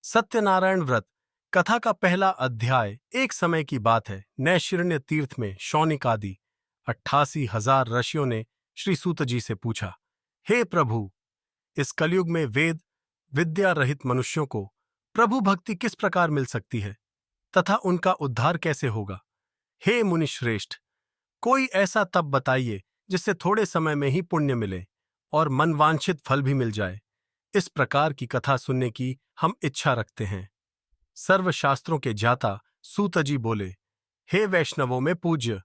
सत्यनारायण व्रत कथा का पहला अध्याय। एक समय की बात है, नैशिरण्य तीर्थ में शौनिक आदि 88,000 ऋषियों ने श्री सूत जी से पूछा, हे प्रभु, इस कलयुग में वेद विद्या रहित मनुष्यों को प्रभु भक्ति किस प्रकार मिल सकती है तथा उनका उद्धार कैसे होगा। हे मुनिश्रेष्ठ, कोई ऐसा तप बताइए जिससे थोड़े समय में ही पुण्य मिले और मनवांछित फल भी मिल जाए। इस प्रकार की कथा सुनने की हम इच्छा रखते हैं। सर्वशास्त्रों के ज्ञाता सूत जी बोले, हे वैष्णवों में पूज्य,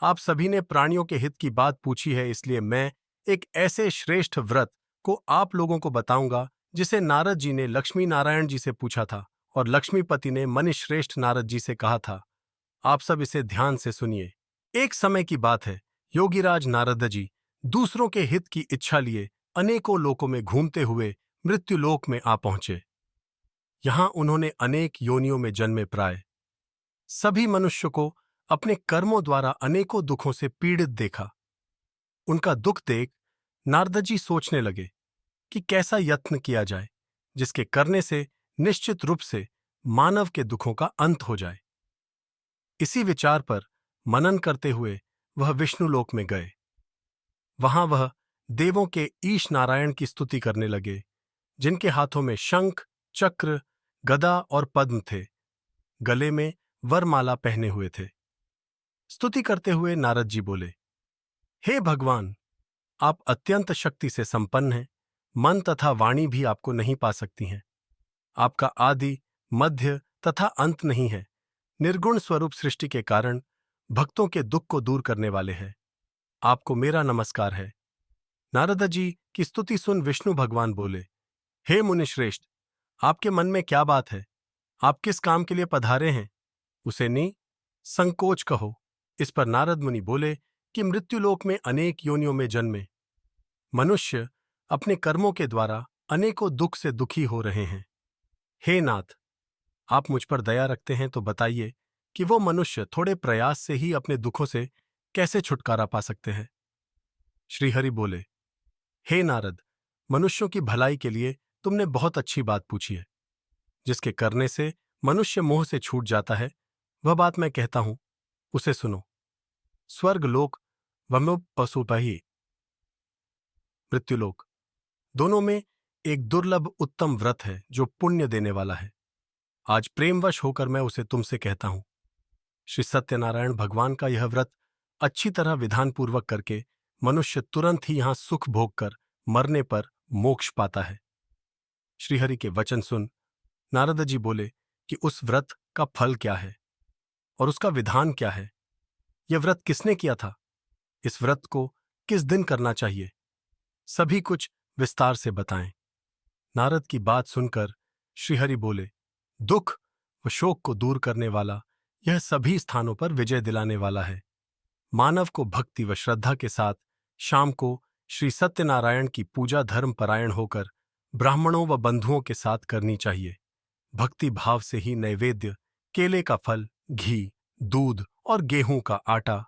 आप सभी ने प्राणियों के हित की बात पूछी है, इसलिए मैं एक ऐसे श्रेष्ठ व्रत को आप लोगों को बताऊंगा जिसे नारद जी ने लक्ष्मी नारायण जी से पूछा था और लक्ष्मीपति ने मनिश्रेष्ठ नारद जी से कहा था। आप सब इसे ध्यान से सुनिए। एक समय की बात है, योगीराज नारद जी दूसरों के हित की इच्छा लिए अनेकों लोकों में घूमते हुए मृत्युलोक में आ पहुंचे। यहां उन्होंने अनेक योनियों में जन्मे प्राय सभी मनुष्य को अपने कर्मों द्वारा अनेकों दुखों से पीड़ित देखा। उनका दुख देख नारद जी सोचने लगे कि कैसा यत्न किया जाए जिसके करने से निश्चित रूप से मानव के दुखों का अंत हो जाए। इसी विचार पर मनन करते हुए वह विष्णुलोक में गए। वहां वह देवों के ईश नारायण की स्तुति करने लगे, जिनके हाथों में शंख, चक्र, गदा और पद्म थे, गले में वरमाला पहने हुए थे। स्तुति करते हुए नारद जी बोले, हे भगवान, आप अत्यंत शक्ति से संपन्न हैं, मन तथा वाणी भी आपको नहीं पा सकती हैं। आपका आदि, मध्य तथा अंत नहीं है। निर्गुण स्वरूप सृष्टि के कारण भक्तों के दुख को दूर करने वाले हैं। आपको मेरा नमस्कार है। नारद जी की स्तुति सुन विष्णु भगवान बोले, हे मुनिश्रेष्ठ, आपके मन में क्या बात है? आप किस काम के लिए पधारे हैं? उसे संकोच कहो। इस पर नारद मुनि बोले कि मृत्युलोक में अनेक योनियों में जन्मे मनुष्य अपने कर्मों के द्वारा अनेकों दुख से दुखी हो रहे हैं। हे नाथ, आप मुझ पर दया रखते हैं तो बताइए कि वो मनुष्य थोड़े प्रयास से ही अपने दुखों से कैसे छुटकारा पा सकते हैं। श्रीहरि बोले, हे नारद, मनुष्यों की भलाई के लिए तुमने बहुत अच्छी बात पूछी है। जिसके करने से मनुष्य मोह से छूट जाता है, वह बात मैं कहता हूं, उसे सुनो। स्वर्गलोक व पशुपही मृत्युलोक दोनों में एक दुर्लभ उत्तम व्रत है जो पुण्य देने वाला है। आज प्रेमवश होकर मैं उसे तुमसे कहता हूं। श्री सत्यनारायण भगवान का यह व्रत अच्छी तरह विधानपूर्वक करके मनुष्य तुरंत ही यहां सुख भोग कर मरने पर मोक्ष पाता है। श्रीहरि के वचन सुन नारद जी बोले कि उस व्रत का फल क्या है और उसका विधान क्या है। यह व्रत किसने किया था? इस व्रत को किस दिन करना चाहिए? सभी कुछ विस्तार से बताएं। नारद की बात सुनकर श्रीहरि बोले, दुख व शोक को दूर करने वाला यह सभी स्थानों पर विजय दिलाने वाला है। मानव को भक्ति व श्रद्धा के साथ शाम को श्री सत्यनारायण की पूजा धर्म परायण होकर ब्राह्मणों व बंधुओं के साथ करनी चाहिए। भक्ति भाव से ही नैवेद्य, केले का फल, घी, दूध और गेहूं का आटा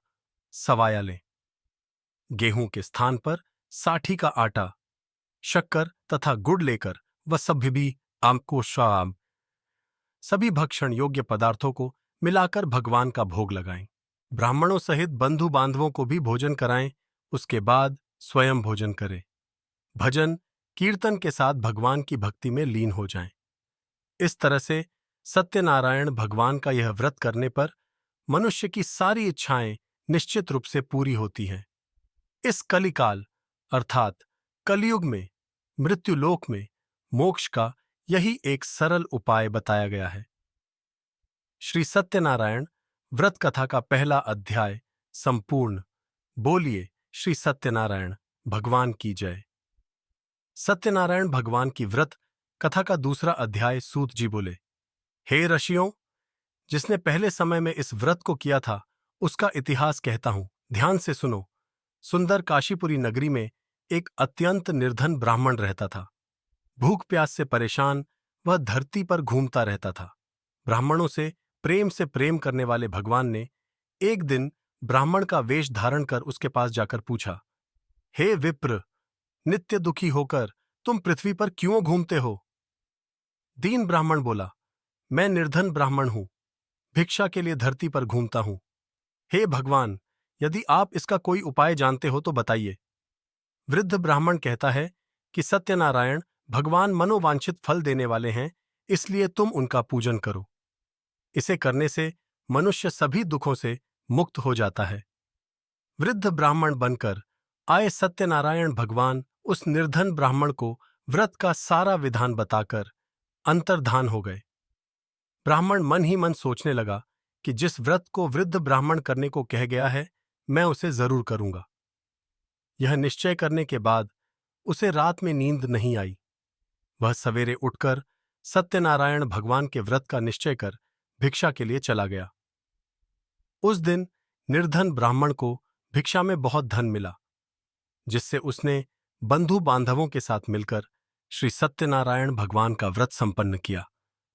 सवाया लें। गेहूं के स्थान पर साठी का आटा, शक्कर तथा गुड़ लेकर वह सभी भी आम को शाम सभी भक्षण योग्य पदार्थों को मिलाकर भगवान का भोग लगाएं। ब्राह्मणों सहित बंधु बांधवों को भी भोजन कराएं। उसके बाद स्वयं भोजन करें। भजन कीर्तन के साथ भगवान की भक्ति में लीन हो जाएं। इस तरह से सत्यनारायण भगवान का यह व्रत करने पर मनुष्य की सारी इच्छाएं निश्चित रूप से पूरी होती हैं। इस कलिकाल अर्थात कलयुग में मृत्युलोक में मोक्ष का यही एक सरल उपाय बताया गया है। श्री सत्यनारायण व्रत कथा का पहला अध्याय संपूर्ण। बोलिए श्री सत्यनारायण भगवान की जय। सत्यनारायण भगवान की व्रत कथा का दूसरा अध्याय। सूत जी बोले, हे ऋषियों, जिसने पहले समय में इस व्रत को किया था उसका इतिहास कहता हूं, ध्यान से सुनो। सुंदर काशीपुरी नगरी में एक अत्यंत निर्धन ब्राह्मण रहता था। भूख प्यास से परेशान वह धरती पर घूमता रहता था। ब्राह्मणों से प्रेम करने वाले भगवान ने एक दिन ब्राह्मण का वेश धारण कर उसके पास जाकर पूछा, हे विप्र, नित्य दुखी होकर तुम पृथ्वी पर क्यों घूमते हो? दीन ब्राह्मण बोला, मैं निर्धन ब्राह्मण हूं, भिक्षा के लिए धरती पर घूमता हूं। हे भगवान, यदि आप इसका कोई उपाय जानते हो तो बताइए। वृद्ध ब्राह्मण कहता है कि सत्यनारायण भगवान मनोवांछित फल देने वाले हैं, इसलिए तुम उनका पूजन करो। इसे करने से मनुष्य सभी दुखों से मुक्त हो जाता है। वृद्ध ब्राह्मण बनकर आए सत्यनारायण भगवान उस निर्धन ब्राह्मण को व्रत का सारा विधान बताकर अंतर्धान हो गए। ब्राह्मण मन ही मन सोचने लगा कि जिस व्रत को वृद्ध ब्राह्मण करने को कह गया है, मैं उसे जरूर करूंगा। यह निश्चय करने के बाद उसे रात में नींद नहीं आई। वह सवेरे उठकर सत्यनारायण भगवान के व्रत का निश्चय कर भिक्षा के लिए चला गया। उस दिन निर्धन ब्राह्मण को भिक्षा में बहुत धन मिला, जिससे उसने बंधु बांधवों के साथ मिलकर श्री सत्यनारायण भगवान का व्रत संपन्न किया।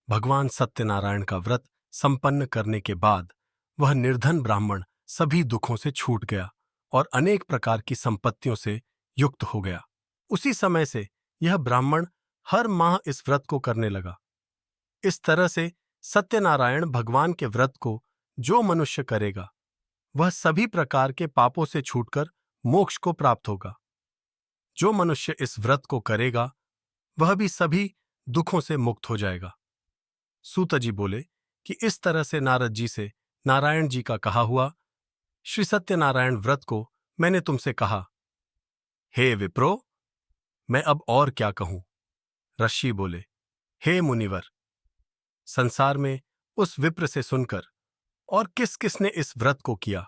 भगवान सत्यनारायण का व्रत संपन्न करने के बाद वह निर्धन ब्राह्मण सभी दुखों से छूट गया और अनेक प्रकार की संपत्तियों से युक्त हो गया। उसी समय से यह ब्राह्मण हर माह इस व्रत को करने लगा। इस तरह से सत्यनारायण भगवान के व्रत को जो मनुष्य करेगा, वह सभी प्रकार के पापों से छूटकर मोक्ष को प्राप्त होगा। जो मनुष्य इस व्रत को करेगा, वह भी सभी दुखों से मुक्त हो जाएगा। सूत जी बोले कि इस तरह से नारद जी से नारायण जी का कहा हुआ श्री सत्यनारायण व्रत को मैंने तुमसे कहा। हे विप्रो, मैं अब और क्या कहूं? ऋषि बोले, हे मुनिवर, संसार में उस विप्र से सुनकर और किस किसने इस व्रत को किया,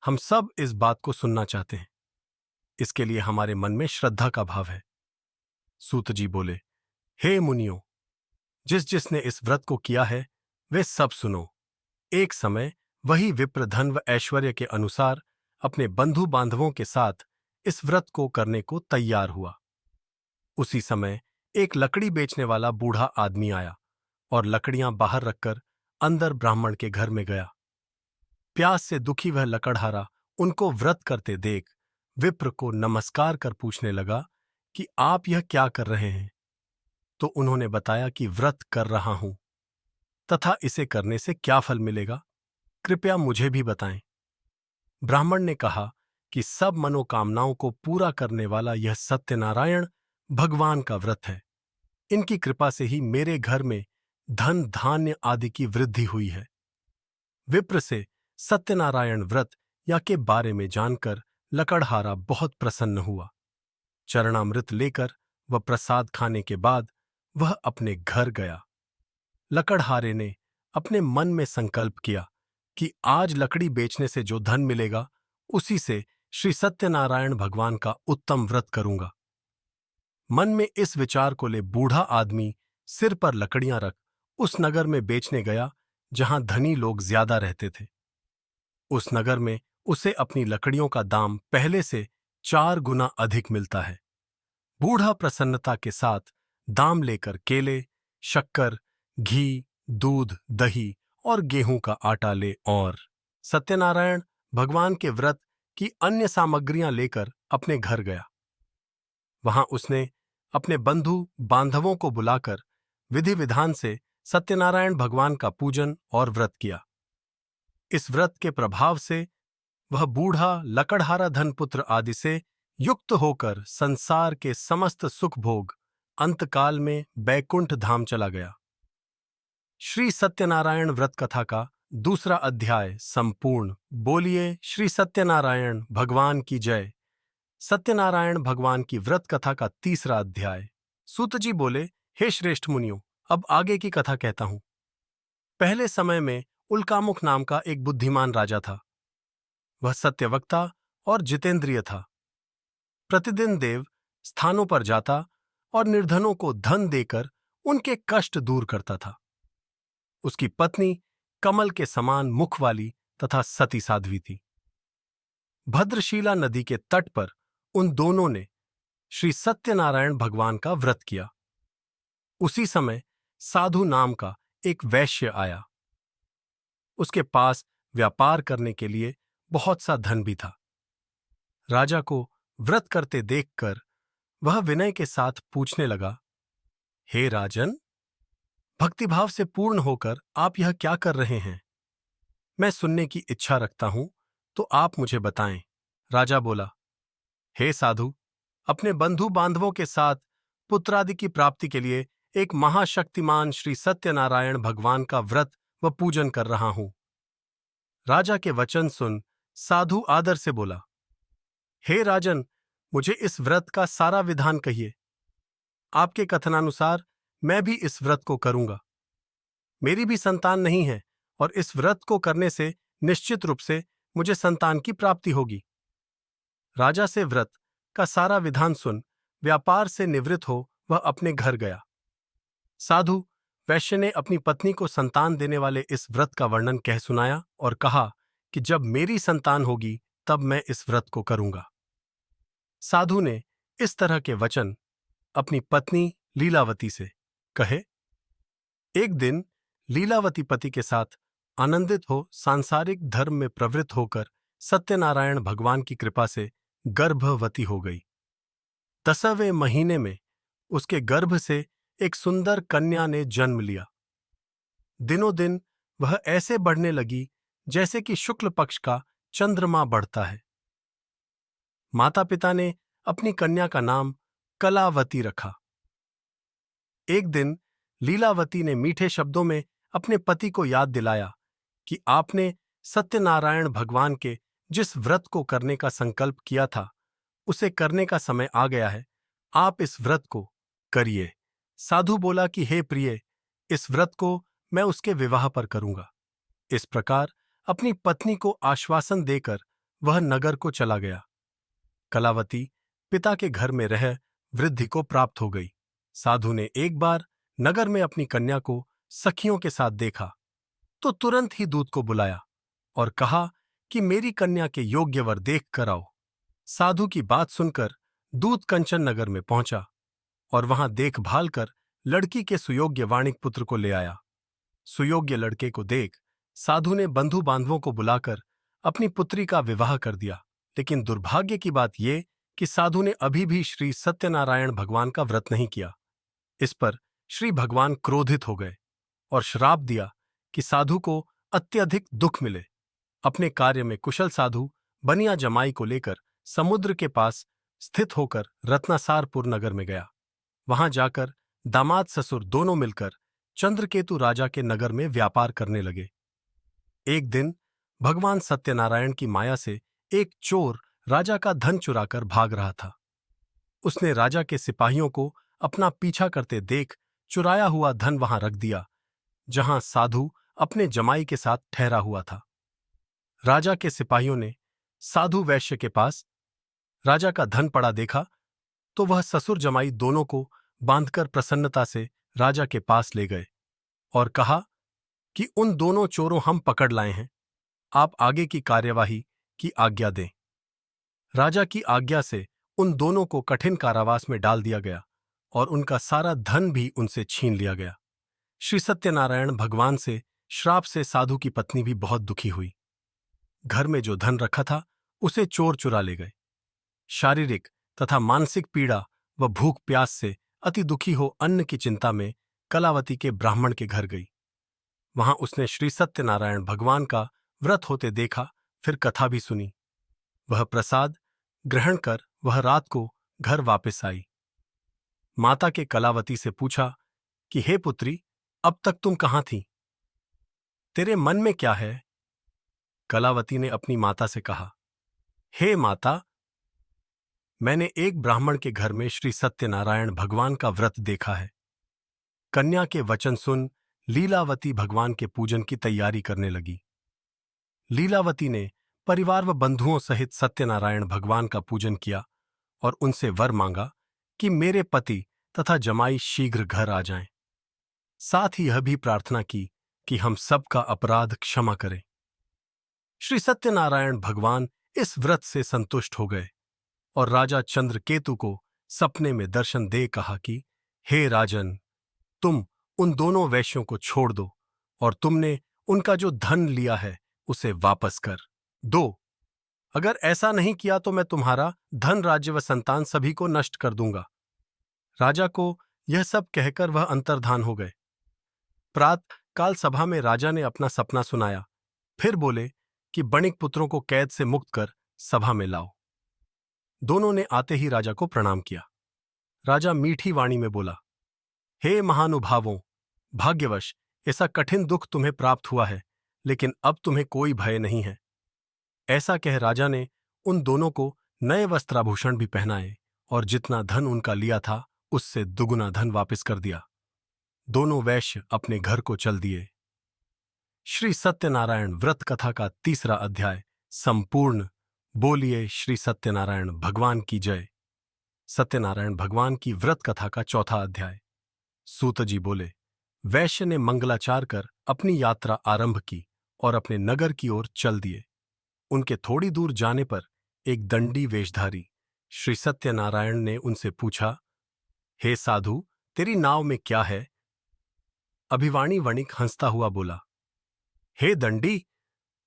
हम सब इस बात को सुनना चाहते हैं। इसके लिए हमारे मन में श्रद्धा का भाव है। सूत जी बोले, हे मुनियों, जिस जिसने इस व्रत को किया है वे सब सुनो। एक समय वही विप्र धन व ऐश्वर्य के अनुसार अपने बंधु बांधवों के साथ इस व्रत को करने को तैयार हुआ। उसी समय एक लकड़ी बेचने वाला बूढ़ा आदमी आया और लकड़ियां बाहर रखकर अंदर ब्राह्मण के घर में गया। प्यास से दुखी वह लकड़हारा उनको व्रत करते देख विप्र को नमस्कार कर पूछने लगा कि आप यह क्या कर रहे हैं? तो उन्होंने बताया कि व्रत कर रहा हूं तथा इसे करने से क्या फल मिलेगा, कृपया मुझे भी बताएं। ब्राह्मण ने कहा कि सब मनोकामनाओं को पूरा करने वाला यह सत्यनारायण भगवान का व्रत है। इनकी कृपा से ही मेरे घर में धन धान्य आदि की वृद्धि हुई है। विप्र से सत्यनारायण व्रत या के बारे में जानकर लकड़हारा बहुत प्रसन्न हुआ। चरणामृत लेकर वह प्रसाद खाने के बाद वह अपने घर गया। लकड़हारे ने अपने मन में संकल्प किया कि आज लकड़ी बेचने से जो धन मिलेगा, उसी से श्री सत्यनारायण भगवान का उत्तम व्रत करूंगा। मन में इस विचार को ले बूढ़ा आदमी सिर पर लकड़ियां रख उस नगर में बेचने गया जहां धनी लोग ज्यादा रहते थे। उस नगर में उसे अपनी लकड़ियों का दाम पहले से 4 गुना अधिक मिलता है। बूढ़ा प्रसन्नता के साथ दाम लेकर केले, शक्कर, घी, दूध, दही और गेहूं का आटा ले और सत्यनारायण भगवान के व्रत की अन्य सामग्रियां लेकर अपने घर गया। वहां उसने अपने बंधु बांधवों को बुलाकर विधि विधान से सत्यनारायण भगवान का पूजन और व्रत किया। इस व्रत के प्रभाव से वह बूढ़ा लकड़हारा धनपुत्र आदि से युक्त होकर संसार के समस्त सुख भोग अंतकाल में बैकुंठ धाम चला गया। श्री सत्यनारायण व्रत कथा का दूसरा अध्याय संपूर्ण। बोलिए श्री सत्यनारायण भगवान की जय। सत्यनारायण भगवान की व्रत कथा का तीसरा अध्याय। सूत जी बोले, हे श्रेष्ठ मुनियों, अब आगे की कथा कहता हूं। पहले समय में उल्कामुख नाम का एक बुद्धिमान राजा था। वह सत्यवक्ता और जितेंद्रिय था। प्रतिदिन देव स्थानों पर जाता और निर्धनों को धन देकर उनके कष्ट दूर करता था। उसकी पत्नी कमल के समान मुख वाली तथा सती साध्वी थी। भद्रशीला नदी के तट पर उन दोनों ने श्री सत्यनारायण भगवान का व्रत किया। उसी समय साधु नाम का एक वैश्य आया। उसके पास व्यापार करने के लिए बहुत सा धन भी था। राजा को व्रत करते देखकर वह विनय के साथ पूछने लगा, हे राजन, भक्तिभाव से पूर्ण होकर आप यह क्या कर रहे हैं? मैं सुनने की इच्छा रखता हूं, तो आप मुझे बताएं। राजा बोला, हे साधु, अपने बंधु बांधवों के साथ पुत्रादि की प्राप्ति के लिए एक महाशक्तिमान श्री सत्यनारायण भगवान का व्रत व पूजन कर रहा हूं। राजा के वचन सुन साधु आदर से बोला, हे राजन, मुझे इस व्रत का सारा विधान कहिए। आपके कथनानुसार मैं भी इस व्रत को करूंगा। मेरी भी संतान नहीं है और इस व्रत को करने से निश्चित रूप से मुझे संतान की प्राप्ति होगी। राजा से व्रत का सारा विधान सुन व्यापार से निवृत्त हो वह अपने घर गया। साधु वैश्य ने अपनी पत्नी को संतान देने वाले इस व्रत का वर्णन कह सुनाया और कहा कि जब मेरी संतान होगी तब मैं इस व्रत को करूंगा। साधु ने इस तरह के वचन अपनी पत्नी लीलावती से कहे। एक दिन लीलावती पति के साथ आनंदित हो सांसारिक धर्म में प्रवृत्त होकर सत्यनारायण भगवान की कृपा से गर्भवती हो गई। 10वें महीने में उसके गर्भ से एक सुंदर कन्या ने जन्म लिया। दिनों दिन वह ऐसे बढ़ने लगी जैसे कि शुक्ल पक्ष का चंद्रमा बढ़ता है। माता पिता ने अपनी कन्या का नाम कलावती रखा। एक दिन लीलावती ने मीठे शब्दों में अपने पति को याद दिलाया कि आपने सत्यनारायण भगवान के जिस व्रत को करने का संकल्प किया था उसे करने का समय आ गया है। आप इस व्रत को करिए। साधु बोला कि हे प्रिय, इस व्रत को मैं उसके विवाह पर करूंगा। इस प्रकार अपनी पत्नी को आश्वासन देकर वह नगर को चला गया। कलावती पिता के घर में रह वृद्धि को प्राप्त हो गई। साधु ने एक बार नगर में अपनी कन्या को सखियों के साथ देखा तो तुरंत ही दूत को बुलाया और कहा कि मेरी कन्या के योग्य वर देख कर आओ। साधु की बात सुनकर दूत कंचन नगर में पहुंचा और वहां देखभाल कर लड़की के सुयोग्य वाणिक पुत्र को ले आया। सुयोग्य लड़के को देख साधु ने बंधु बांधवों को बुलाकर अपनी पुत्री का विवाह कर दिया। लेकिन दुर्भाग्य की बात यह कि साधु ने अभी भी श्री सत्यनारायण भगवान का व्रत नहीं किया। इस पर श्री भगवान क्रोधित हो गए और श्राप दिया कि साधु को अत्यधिक दुख मिले। अपने कार्य में कुशल साधु बनिया जमाई को लेकर समुद्र के पास स्थित होकर रत्नासारपुर नगर में गया। वहां जाकर दामाद ससुर दोनों मिलकर चंद्रकेतु राजा के नगर में व्यापार करने लगे। एक दिन भगवान सत्यनारायण की माया से एक चोर राजा का धन चुराकर भाग रहा था। उसने राजा के सिपाहियों को अपना पीछा करते देख चुराया हुआ धन वहां रख दिया जहां साधु अपने जमाई के साथ ठहरा हुआ था। राजा के सिपाहियों ने साधु वैश्य के पास राजा का धन पड़ा देखा तो वह ससुर जमाई दोनों को बांधकर प्रसन्नता से राजा के पास ले गए और कहा कि उन दोनों चोरों हम पकड़ लाए हैं, आप आगे की कार्यवाही की आज्ञा दें। राजा की आज्ञा से उन दोनों को कठिन कारावास में डाल दिया गया और उनका सारा धन भी उनसे छीन लिया गया। श्री सत्यनारायण भगवान से श्राप से साधु की पत्नी भी बहुत दुखी हुई। घर में जो धन रखा था उसे चोर चुरा ले गए। शारीरिक तथा मानसिक पीड़ा व भूख प्यास से अति दुखी हो अन्न की चिंता में कलावती के ब्राह्मण के घर गई। वहां उसने श्री सत्यनारायण भगवान का व्रत होते देखा, फिर कथा भी सुनी। वह प्रसाद ग्रहण कर वह रात को घर वापस आई। माता के कलावती से पूछा कि हे पुत्री, अब तक तुम कहाँ थी? तेरे मन में क्या है? कलावती ने अपनी माता से कहा, हे माता, मैंने एक ब्राह्मण के घर में श्री सत्यनारायण भगवान का व्रत देखा है। कन्या के वचन सुन लीलावती भगवान के पूजन की तैयारी करने लगी। लीलावती ने परिवार व बंधुओं सहित सत्यनारायण भगवान का पूजन किया और उनसे वर मांगा कि मेरे पति तथा जमाई शीघ्र घर आ जाएं। साथ ही यह भी प्रार्थना की कि हम सबका अपराध क्षमा करें। श्री सत्यनारायण भगवान इस व्रत से संतुष्ट हो गए और राजा चंद्रकेतु को सपने में दर्शन दे कहा कि हे राजन, तुम उन दोनों वैश्यों को छोड़ दो और तुमने उनका जो धन लिया है उसे वापस कर दो। अगर ऐसा नहीं किया तो मैं तुम्हारा धन, राज्य व संतान सभी को नष्ट कर दूंगा। राजा को यह सब कहकर वह अंतर्धान हो गए। प्रातः काल सभा में राजा ने अपना सपना सुनाया। फिर बोले कि बणिक पुत्रों को कैद से मुक्त कर सभा में लाओ। दोनों ने आते ही राजा को प्रणाम किया। राजा मीठी वाणी में बोला, हे महानुभावों, भाग्यवश ऐसा कठिन दुख तुम्हें प्राप्त हुआ है, लेकिन अब तुम्हें कोई भय नहीं है। ऐसा कह राजा ने उन दोनों को नए वस्त्राभूषण भी पहनाए और जितना धन उनका लिया था उससे दुगुना धन वापस कर दिया। दोनों वैश्य अपने घर को चल दिए। श्री सत्यनारायण व्रत कथा का 3रा अध्याय संपूर्ण। बोलिए श्री सत्यनारायण भगवान की जय। सत्यनारायण भगवान की व्रत कथा का 4था अध्याय। सूत जी बोले, वैश्य ने मंगलाचार कर अपनी यात्रा आरंभ की और अपने नगर की ओर चल दिए। उनके थोड़ी दूर जाने पर एक दंडी वेशधारी श्री सत्यनारायण ने उनसे पूछा, हे साधु, तेरी नाव में क्या है? अभिवाणी वणिक हंसता हुआ बोला, हे दंडी,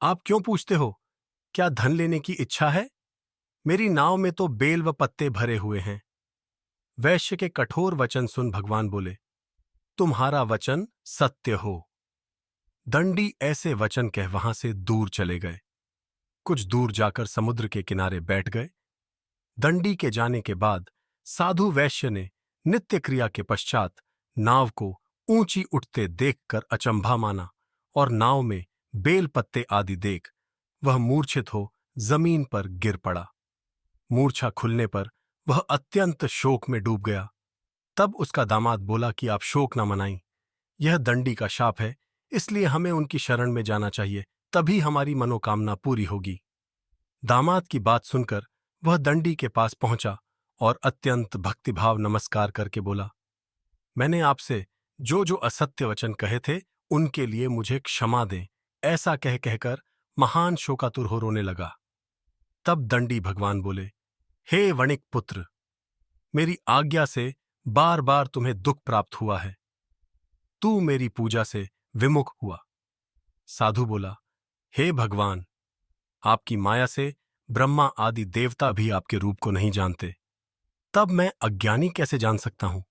आप क्यों पूछते हो? क्या धन लेने की इच्छा है? मेरी नाव में तो बेल व पत्ते भरे हुए हैं। वैश्य के कठोर वचन सुन भगवान बोले, तुम्हारा वचन सत्य हो। दंडी ऐसे वचन कह वहां से दूर चले गए। कुछ दूर जाकर समुद्र के किनारे बैठ गए। दंडी के जाने के बाद साधु वैश्य ने नित्य क्रिया के पश्चात नाव को ऊंची उठते देखकर अचंभा माना और नाव में बेल पत्ते आदि देख वह मूर्छित हो जमीन पर गिर पड़ा। मूर्छा खुलने पर वह अत्यंत शोक में डूब गया। तब उसका दामाद बोला कि आप शोक न मनाएं, यह दंडी का शाप है, इसलिए हमें उनकी शरण में जाना चाहिए, तभी हमारी मनोकामना पूरी होगी। दामाद की बात सुनकर वह दंडी के पास पहुंचा और अत्यंत भक्तिभाव नमस्कार करके बोला, मैंने आपसे जो जो असत्य वचन कहे थे उनके लिए मुझे क्षमा दें। ऐसा कह कहकर महान शोकातुर हो रोने लगा। तब दंडी भगवान बोले, हे वणिक पुत्र, मेरी आज्ञा से बार बार तुम्हें दुख प्राप्त हुआ है। तू मेरी पूजा से विमुख हुआ। साधु बोला, हे भगवान, आपकी माया से ब्रह्मा आदि देवता भी आपके रूप को नहीं जानते, तब मैं अज्ञानी कैसे जान सकता हूं?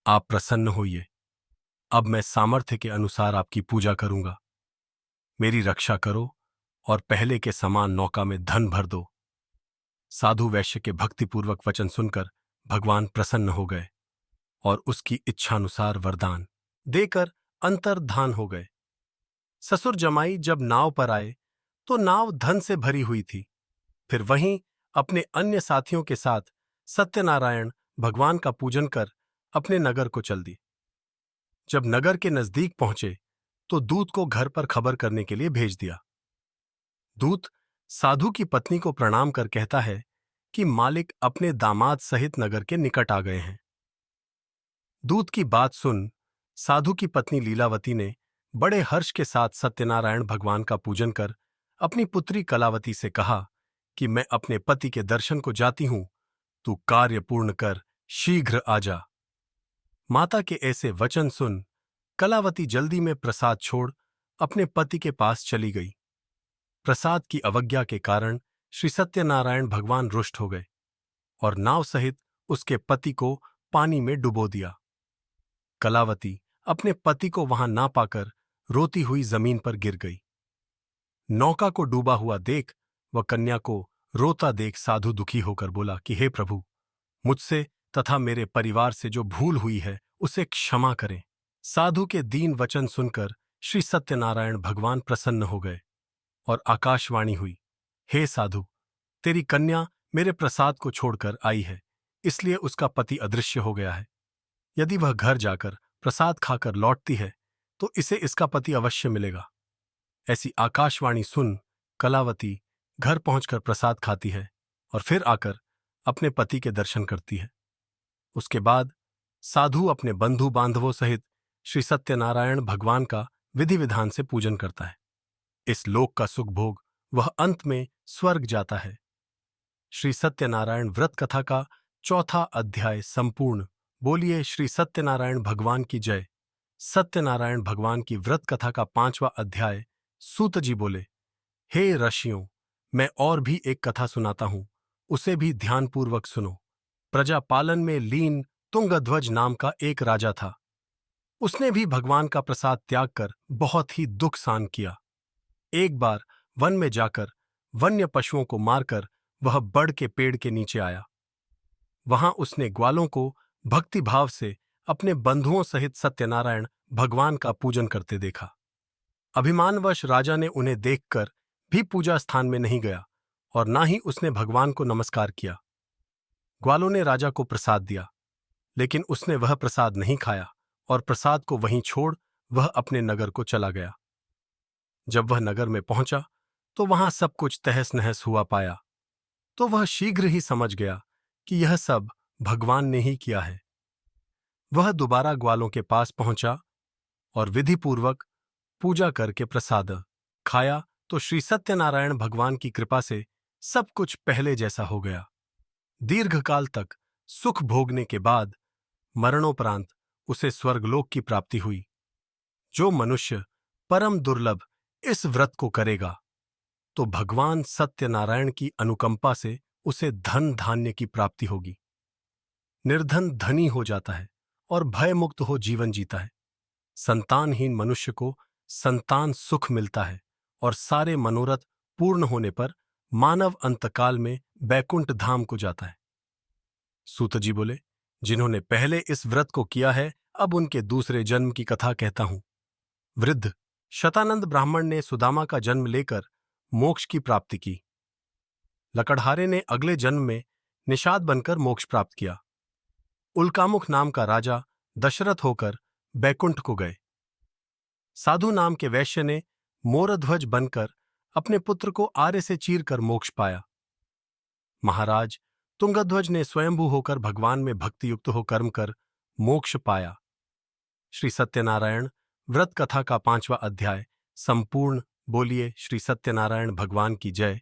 आप प्रसन्न होइए। अब मैं सामर्थ्य के अनुसार आपकी पूजा करूंगा। मेरी रक्षा करो और पहले के समान नौका में धन भर दो। साधु वैश्य के भक्तिपूर्वक वचन सुनकर भगवान प्रसन्न हो गए और उसकी इच्छानुसार वरदान देकर अंतर्धान हो गए। ससुर जमाई जब नाव पर आए तो नाव धन से भरी हुई थी। फिर वहीं अपने अन्य साथियों के साथ सत्यनारायण भगवान का पूजन कर अपने नगर को चल दी। जब नगर के नजदीक पहुंचे तो दूत को घर पर खबर करने के लिए भेज दिया। दूत साधु की पत्नी को प्रणाम कर कहता है कि मालिक अपने दामाद सहित नगर के निकट आ गए हैं। दूत की बात सुन साधु की पत्नी लीलावती ने बड़े हर्ष के साथ सत्यनारायण भगवान का पूजन कर अपनी पुत्री कलावती से कहा कि मैं अपने पति के दर्शन को जाती हूं, तू कार्य पूर्ण कर शीघ्र आ जा। माता के ऐसे वचन सुन कलावती जल्दी में प्रसाद छोड़ अपने पति के पास चली गई। प्रसाद की अवज्ञा के कारण श्री सत्यनारायण भगवान रुष्ट हो गए और नाव सहित उसके पति को पानी में डुबो दिया। कलावती अपने पति को वहां ना पाकर रोती हुई जमीन पर गिर गई। नौका को डूबा हुआ देख वह कन्या को रोता देख साधु दुखी होकर बोला कि हे प्रभु, मुझसे तथा मेरे परिवार से जो भूल हुई है उसे क्षमा करें। साधु के दीन वचन सुनकर श्री सत्यनारायण भगवान प्रसन्न हो गए और आकाशवाणी हुई, हे साधु, तेरी कन्या मेरे प्रसाद को छोड़कर आई है, इसलिए उसका पति अदृश्य हो गया है। यदि वह घर जाकर प्रसाद खाकर लौटती है तो इसे इसका पति अवश्य मिलेगा। ऐसी आकाशवाणी सुन कलावती घर पहुंचकर प्रसाद खाती है और फिर आकर अपने पति के दर्शन करती है। उसके बाद साधु अपने बंधु बांधवों सहित श्री सत्यनारायण भगवान का विधि विधान से पूजन करता है। इस लोक का सुख भोग वह अंत में स्वर्ग जाता है। श्री सत्यनारायण व्रत कथा का 4था अध्याय संपूर्ण। बोलिए श्री सत्यनारायण भगवान की जय। सत्यनारायण भगवान की व्रत कथा का 5वां अध्याय। सूत जी बोले, हे ऋषियों, मैं और भी एक कथा सुनाता हूं, उसे भी ध्यानपूर्वक सुनो। प्रजा पालन में लीन तुंगध्वज नाम का एक राजा था। उसने भी भगवान का प्रसाद त्याग कर बहुत ही दुख सहन किया। एक बार वन में जाकर वन्य पशुओं को मारकर वह बड़ के पेड़ के नीचे आया। वहां उसने ग्वालों को भक्ति भाव से अपने बंधुओं सहित सत्यनारायण भगवान का पूजन करते देखा। अभिमानवश राजा ने उन्हें देखकर भी पूजा स्थान में नहीं गया और ना ही उसने भगवान को नमस्कार किया। ग्वालों ने राजा को प्रसाद दिया, लेकिन उसने वह प्रसाद नहीं खाया और प्रसाद को वहीं छोड़ वह अपने नगर को चला गया। जब वह नगर में पहुंचा तो वहां सब कुछ तहस नहस हुआ पाया, तो वह शीघ्र ही समझ गया कि यह सब भगवान ने ही किया है। वह दोबारा ग्वालों के पास पहुंचा और विधिपूर्वक पूजा करके प्रसाद खाया तो श्री सत्यनारायण भगवान की कृपा से सब कुछ पहले जैसा हो गया। दीर्घकाल तक सुख भोगने के बाद मरणोपरांत उसे स्वर्गलोक की प्राप्ति हुई। जो मनुष्य परम दुर्लभ इस व्रत को करेगा तो भगवान सत्यनारायण की अनुकंपा से उसे धन धान्य की प्राप्ति होगी। निर्धन धनी हो जाता है और भयमुक्त हो जीवन जीता है। संतानहीन मनुष्य को संतान सुख मिलता है और सारे मनोरथ पूर्ण होने पर मानव अंतकाल में बैकुंठ धाम को जाता है। सूत जी बोले, जिन्होंने पहले इस व्रत को किया है अब उनके दूसरे जन्म की कथा कहता हूं। वृद्ध शतानंद ब्राह्मण ने सुदामा का जन्म लेकर मोक्ष की प्राप्ति की। लकड़हारे ने अगले जन्म में निषाद बनकर मोक्ष प्राप्त किया। उल्कामुख नाम का राजा दशरथ होकर बैकुंठ को गए। साधु नाम के वैश्य ने मोरध्वज बनकर अपने पुत्र को आरे से चीरकर मोक्ष पाया। महाराज तुंगध्वज ने स्वयंभू होकर भगवान में भक्तियुक्त हो कर्म कर मोक्ष पाया। श्री सत्यनारायण व्रत कथा का 5वां अध्याय संपूर्ण। बोलिए श्री सत्यनारायण भगवान की जय।